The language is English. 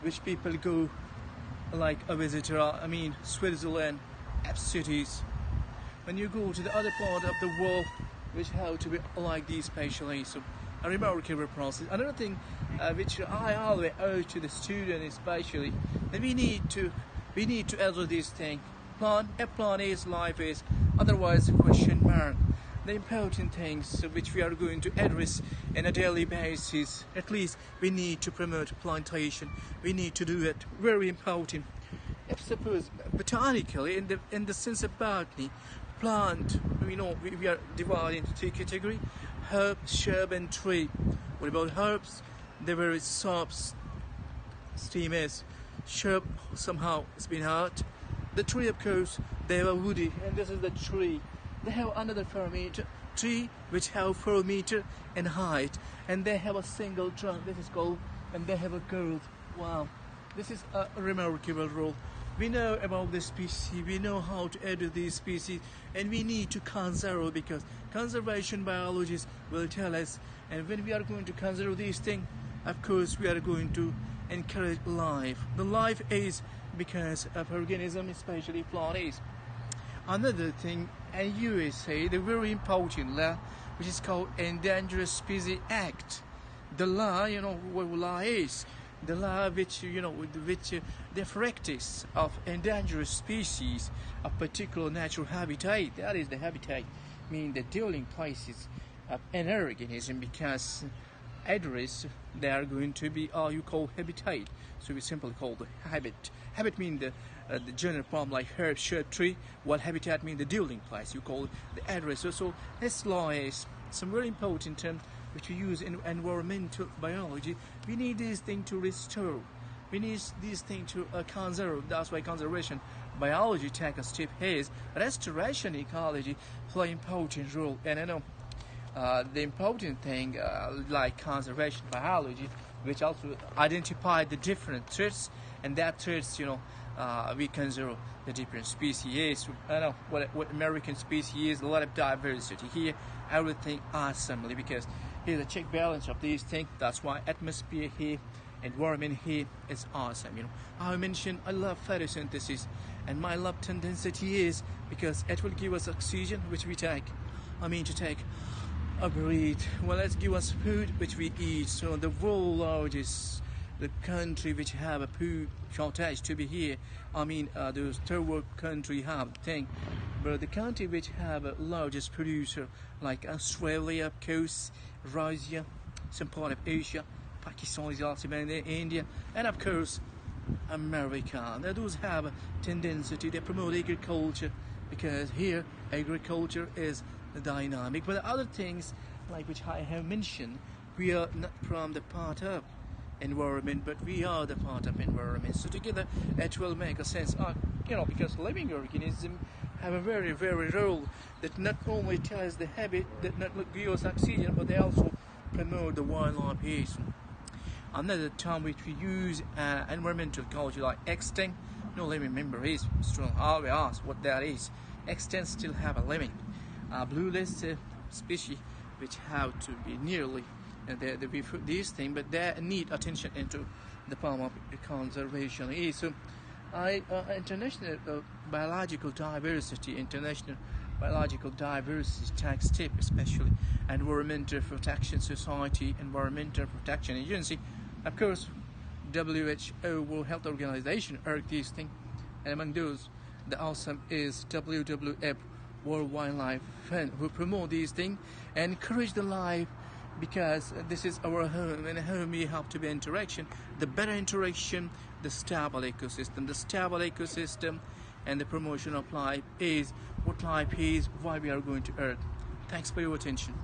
which people go like a visitor, I mean Switzerland, cities. When you go to the other part of the world, which have to be like these specially, so a remarkable process. Another thing which I always urge to the student especially, that we need to answer this thing. Plan is, life is, otherwise a question mark. The important things which we are going to address on a daily basis, at least we need to promote plantation. We need to do it, very important. If suppose botanically, in the sense of botany, plant, we are divided into two categories: herb, shrub, and tree. What about herbs? They were sops, steam is. Shrub somehow it's been hard. The tree, of course, they were woody, and this is the tree. They have another 4 meter tree which have 4 meter in height, and they have a single trunk. This is called, and they have a growth. Wow, this is a remarkable role. We know about this species, we know how to edit these species, and we need to conserve, because conservation biologists will tell us. And when we are going to conserve these things, of course we are going to encourage life. The life is because of organism, especially plants. Another thing, in USA, the very important law, which is called Endangered Species Act. The law, what law is? The law which, the practice of endangered species of particular natural habitat, that is the habitat, mean the dwelling places of an organism, because address they are going to be you call habitat, so we simply call the habit. Habit means the general form like herb, shrub, tree, while habitat means the dwelling place, you call the address. So this law is some very important term which we use in environmental biology. We need this thing to restore, we need this thing to conserve. That's why conservation biology take a step here. Restoration ecology play important role. And the important thing like conservation biology, which also identify the different threats, and that threats we conserve the different species. I know what American species is, a lot of diversity here, everything awesomely, because here's a check balance of these things. That's why atmosphere here, environment here is awesome. I mentioned I love photosynthesis, and my love tendency is because it will give us oxygen which we take. To take a breathe. Well, let's give us food which we eat. So the world largest, the country which have a food shortage to be here. Those third world country have thing, but the country which have a largest producer like Australia, of course, Russia, some part of Asia, Pakistan is also in there, India, and of course America. Now those have a tendency to promote agriculture, because here agriculture is dynamic. But the other things like which I have mentioned, we are not from the part of environment, but we are the part of environment. So together it will make a sense. Because living organisms have a very, very role that not only tells the habit that not give us oxygen, but they also promote the wildlife piece. Another term which we use environmental ecology like extinct. No living member is strong. I always ask what that is. Extinct still have a living. Blue list species which have to be nearly these things, but they need attention into the form of conservation. So international biological diversity tax step, especially Environmental Protection Society, Environmental Protection Agency, of course WHO, World Health Organization, urge these things, and among those the awesome is WWF, World Wildlife Fund, who promote these things and encourage the life, because this is our home, and home we have to be interaction. The better interaction, the stable ecosystem, and the promotion of life is what life is, why we are going to Earth. Thanks for your attention.